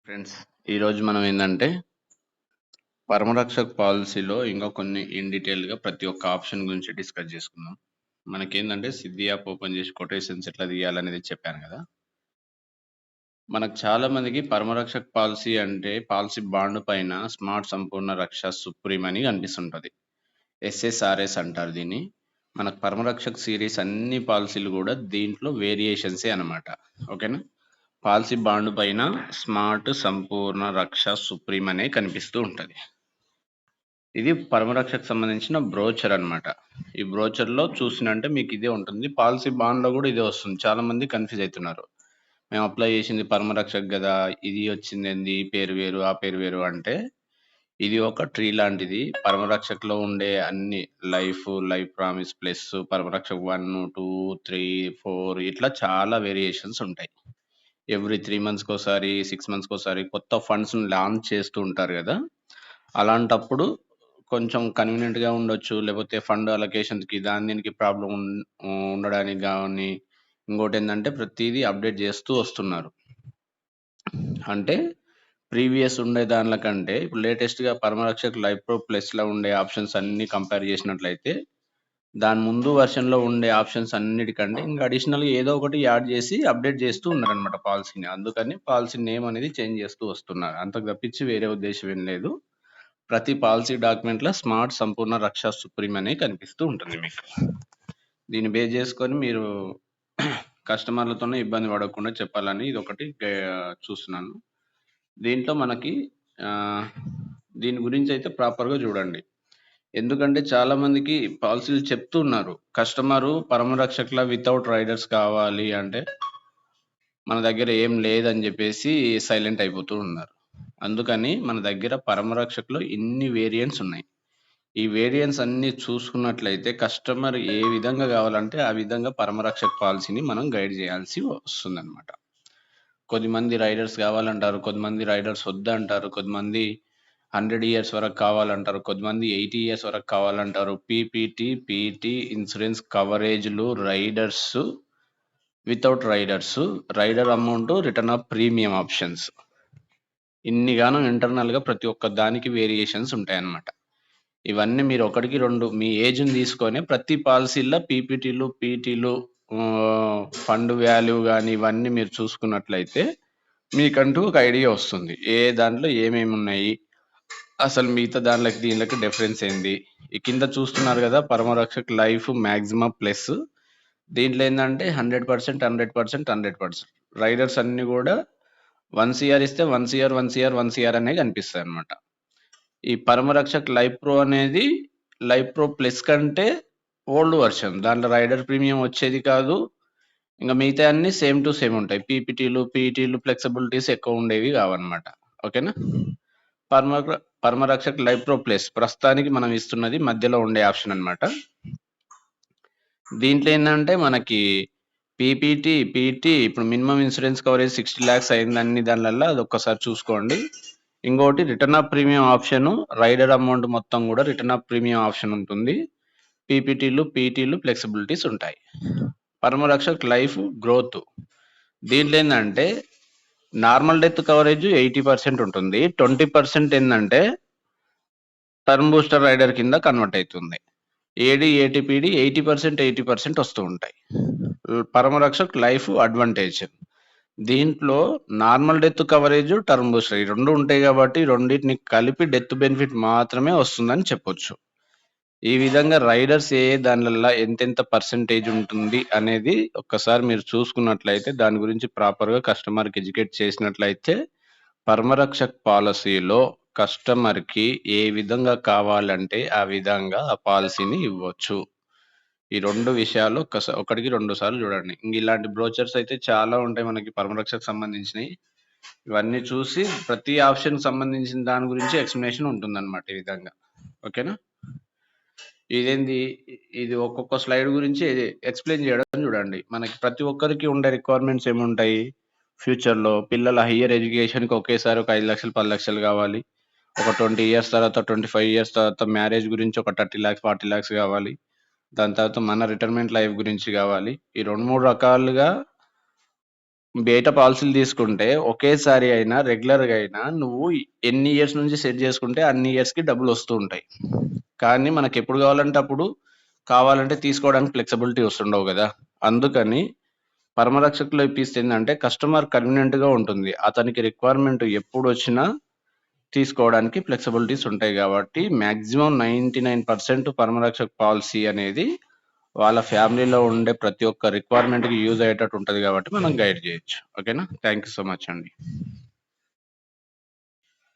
Friends, ఈరోజు మనం ఏంటంటే పరమరక్షక్ పాలసీలో ఇంకా కొన్ని ఇన్ డీటెయిల్గా ప్రతి ఒక్క ఆప్షన్ గురించి డిస్కస్ చేసుకుందాం. మనకేంటంటే సిద్ధి యాప్ ఓపెన్ చేసి కొటేషన్స్ ఎట్లా తీయాలనేది చెప్పాను కదా. మనకు చాలా మందికి పరమరక్షక్ పాలసీ అంటే పాలసీ బాండ్ పైన స్మార్ట్ సంపూర్ణ రక్ష సుప్రీం అని కనిపిస్తుంటుంది. ఎస్ఎస్ఆర్ఎస్ అంటారు దీన్ని. మనకు పరమరక్షక్ సిరీస్ అన్ని పాలసీలు కూడా దీంట్లో వేరియేషన్సే అన్నమాట. ఓకేనా. పాలసీ బాండ్ పైన స్మార్ట్ సంపూర్ణ రక్ష సుప్రీం అనే కనిపిస్తూ ఉంటుంది. ఇది పరమరక్షకు సంబంధించిన బ్రోచర్ అన్నమాట. ఈ బ్రోచర్‌లో చూసినంటే మీకు ఇదే ఉంటుంది. పాలసీ బాండ్‌లో కూడా ఇదే వస్తుంది. చాలా మంది కన్‌ఫ్యూజ్ అయితున్నారు. మేము అప్లై చేసింది పరమరక్షక్ గదా! ఇది వచ్చిందేంది? ఈ పేరు వేరు, ఆ పేరు వేరు అంటే, ఇది ఒక ట్రీ లాంటిది. పరమరక్షక్‌లో ఉండే అన్ని లైఫ్ ప్రామిస్ ప్లస్ పరమరక్షక్ 1, 2, 3, 4 ఇట్లా చాలా వేరియేషన్స్ ఉంటాయి. ఎవ్రీ 3 మంత్స్‌కోసారి, 6 మంత్స్‌కోసారి కొత్త ఫండ్స్‌ని లాంచ్ చేస్తూ ఉంటారు గదా! అలాంటప్పుడు కొంచెం కన్వీనియంట్‌గా ఉండొచ్చు. లేపోతే ఫండ్ అలొకేషన్స్‌కి దీనికి ప్రాబ్లమ్ ఉండడానికి గాని, ఇంకోటేందంటే ప్రతీదీ అప్‌డేట్ జేస్తూ వస్తున్నారు. అంటే ప్రీవియస్ ఉండే దాన్ల కంటే ఇప్పుడు లేటెస్ట్‌గా పరమరక్షక్ లైఫ్ ప్రో ప్లస్‌లో ఉండే ఆప్షన్స్ అన్నీ కంపేర్ జేసినట్లయితే, దాని ముందు వెర్షన్‌లో ఉండే ఆప్షన్స్ అన్నిటికంటే ఇంకా అడిషనల్‌గా ఏదో ఒకటి యాడ్ జేసి అప్‌డేట్ జేస్తూ ఉన్నారనమాట పాలసీని. అందుకని పాలసీ నేమ్ అనేది చేంజ్ జేస్తూ వస్తున్నారు. అంతకు తప్పించి వేరే ఉద్దేశ్యం ఏం లేదు. ప్రతి పాలసీ డాక్యుమెంట్‌లో స్మార్ట్ సంపూర్ణ రక్ష సుప్రీం అని కనిపిస్తూ ఉంటుంది మీకు. దీన్ని బేస్ చేసుకొని మీరు కస్టమర్లతోనే ఇబ్బంది పడకుండా చెప్పాలని ఇదొకటి చూస్తున్నాను. దీంట్లో మనకి దీని గురించి అయితే ప్రాపర్‌గా చూడండి. ఎందుకంటే చాలా మందికి పాలసీలు చెప్తూ ఉన్నారు. కస్టమరు పరమరక్షకుల వితౌట్ రైడర్స్ కావాలి అంటే, మన దగ్గర ఏం లేదని జెప్పేసి సైలెంట్ అయిపోతూ ఉన్నారు. అందుకని మన దగ్గర పరమరక్షకులో ఇన్ని వేరియంట్స్ ఉన్నాయి. ఈ వేరియంట్స్ అన్నీ చూసుకున్నట్లయితే కస్టమర్ ఏ విధంగా కావాలంటే ఆ విధంగా పరమరక్షక్ పాలసీని మనం గైడ్ చేయాల్సి వస్తుందన్నమాట. కొద్దిమంది రైడర్స్ కావాలంటారు, కొంతమంది రైడర్స్ వద్దంటారు, కొంతమంది 100 ఇయర్స్ వరకు కావాలంటారు, కొంతమంది 80 ఇయర్స్ వరకు కావాలంటారు. పీపీటీ, పీటీ ఇన్సూరెన్స్ కవరేజ్‌లు, riders, without riders, rider amount, return of premium options. ఇన్ని గానం ఇంటర్నల్‌గా ప్రతి ఒక్క దానికి వేరియేషన్స్ ఉంటాయన్నమాట. ఇవన్నీ మీరు ఒకటికి 2 మీ ఏజ్‌ని తీసుకొని ప్రతి పాలసీల్లో పీపీటీలు, పీటీలు ఫండ్ వాల్యూ గాని ఇవన్నీ మీరు చూసుకున్నట్లయితే మీకంటూ ఒక ఐడియా వస్తుంది. ఏ దాంట్లో ఏమేమున్నాయి? అసలు మిగతా దాంట్లకి దీంట్లకి డిఫరెన్స్ ఏంది? ఈ కింద చూస్తున్నారు గదా! పరమరక్షక్ లైఫ్ మాక్సిమం ప్లస్. దీంట్లో ఏందంటే 100%, 100%, 100% రైడర్స్ అన్నీ గూడా 1 సీఆర్ ఇస్తే 1 సీఆర్, 1 సీఆర్, 1 సీఆర్ అనే కనిపిస్తాయన్నమాట. ఈ పరమరక్షక్ లైఫ్ ప్రో అనేది లైఫ్ ప్రో ప్లస్ కంటే ఓల్డ్ వర్షన్. దాంట్లో రైడర్ ప్రీమియం వచ్చేది కాదు. ఇంక మిగతా అన్నీ సేమ్ టు సేమ్ ఉంటాయి. పీపీటీలు, పీఈటీలు ఫ్లెక్సిబిలిటీస్ ఎక్కువ ఉండేవి కావన్నమాట. ఓకేనా? పరమరక్షక్ లైఫ్ ప్రో ప్లస్ ప్రస్తుతానికి మనం ఇస్తున్నది మధ్యలో ఉండే ఆప్షన్ అన్నమాట. దీంట్లో ఏందంటే మనకి పీపీటీ, పీటీ ఇప్పుడు మినిమమ్ ఇన్సూరెన్స్ కవరేజ్ 60 లాక్స్ అయిందన్ని దానిలల్ల అదొక్కసారి చూసుకోండి. ఇంకోటి return of premium option, rider amount మొత్తం గూడా రిటర్న్ ఆఫ్ ప్రీమియం ఆప్షన్ ఉంటుంది. పీపీటీలు, పీటీలు ఫ్లెక్సిబిలిటీస్ ఉంటాయి. పరమరక్షక్ లైఫ్ గ్రోత్. దీంట్లో ఏందంటే నార్మల్ డెత్ కవరేజ్ 80% ఉంటుంది. 20% ఏందంటే టర్మ్ బూస్టర్ రైడర్ కింద కన్వర్ట్ అయితుంది. ఏడీ, ఏటీపీడీ 80% వస్తూ ఉంటాయి. పరమరక్షక్ లైఫ్ అడ్వాంటేజ్. దీంట్లో normal death coverage, term booster ఈ 2 ఉంటాయి కాబట్టి రెండిటిని కలిపి డెత్ బెనిఫిట్ మాత్రమే వస్తుందని చెప్పొచ్చు. ఈ విధంగా రైడర్స్ దానిలల్ల ఎంతెంత పర్సెంటేజ్ ఉంటుంది అనేది ఒక్కసారి మీరు చూసుకున్నట్లయితే దాని గురించి ప్రాపర్‌గా కస్టమర్‌కి ఎడ్యుకేట్ చేసినట్లయితే పరమరక్షక్ పాలసీలో కస్టమర్‌కి ఏ విధంగా కావాలంటే ఆ విధంగా ఆ పాలసీని ఇవ్వచ్చు. ఈ 2 విషయాలు ఒకటికి 2 సార్లు చూడండి. ఇంక ఇలాంటి బ్రోచర్స్ అయితే చాలా ఉంటాయి మనకి పరమరక్షకు సంబంధించినయి. ఇవన్నీ చూసి ప్రతి ఆప్షన్‌కి సంబంధించిన దాని గురించి ఎక్స్‌ప్లనేషన్ ఉంటుందన్నమాట ఈ విధంగా. ఓకేనా? ఇదేంది ఇది ఒక్కొక్క స్లైడ్ గురించి ఎక్స్‌ప్లెయిన్ చేయడం చూడండి. మనకి ప్రతి ఒక్కరికి ఉండే రిక్వైర్మెంట్స్ ఏముంటాయి? ఫ్యూచర్‌లో పిల్లల హైయర్ ఎడ్యుకేషన్‌కి ఒకేసారి ఒక 5,00,000, 10,00,000 కావాలి. ఒక 20 ఇయర్స్ తర్వాత, 25 ఇయర్స్ తర్వాత మ్యారేజ్ గురించి ఒక 30,00,000, 40,00,000 కావాలి. దాని తర్వాత మన రిటైర్మెంట్ లైఫ్ గురించి కావాలి. ఈ 2, 3 రకాలుగా బయట పాలసీలు తీసుకుంటే ఒకేసారి అయినా రెగ్యులర్‌గా అయినా నువ్వు ఎన్ని ఇయర్స్ నుంచి సెట్ చేసుకుంటే అన్ని ఇయర్స్‌కి డబ్బులొస్తూ ఉంటాయి. కానీ మనకెప్పుడు కావాలంటే అప్పుడు కావాలంటే తీసుకోవడానికి ఫ్లెక్సిబిలిటీ వస్తుండవు గదా! అందుకని పరమరక్షకులో ఇప్పిస్తే ఏందంటే కస్టమర్ కన్వీనియంట్‌గా ఉంటుంది. అతనికి రిక్వైర్మెంట్ ఎప్పుడొచ్చినా తీసుకోవడానికి ఫ్లెక్సిబిలిటీస్ ఉంటాయి గాబట్టి మాక్సిమం 99% పరమరక్షక్ పాలిసీ అనేది వాళ్ళ ఫ్యామిలీలో ఉండే ప్రతి ఒక్క రిక్వైర్మెంట్‌కి యూజ్ అయ్యేటట్టు ఉంటది గాబట్టి మనం గైడ్ జేయొచ్చు. ఓకేనా? థాంక్ యూ సో మచ్ అండి.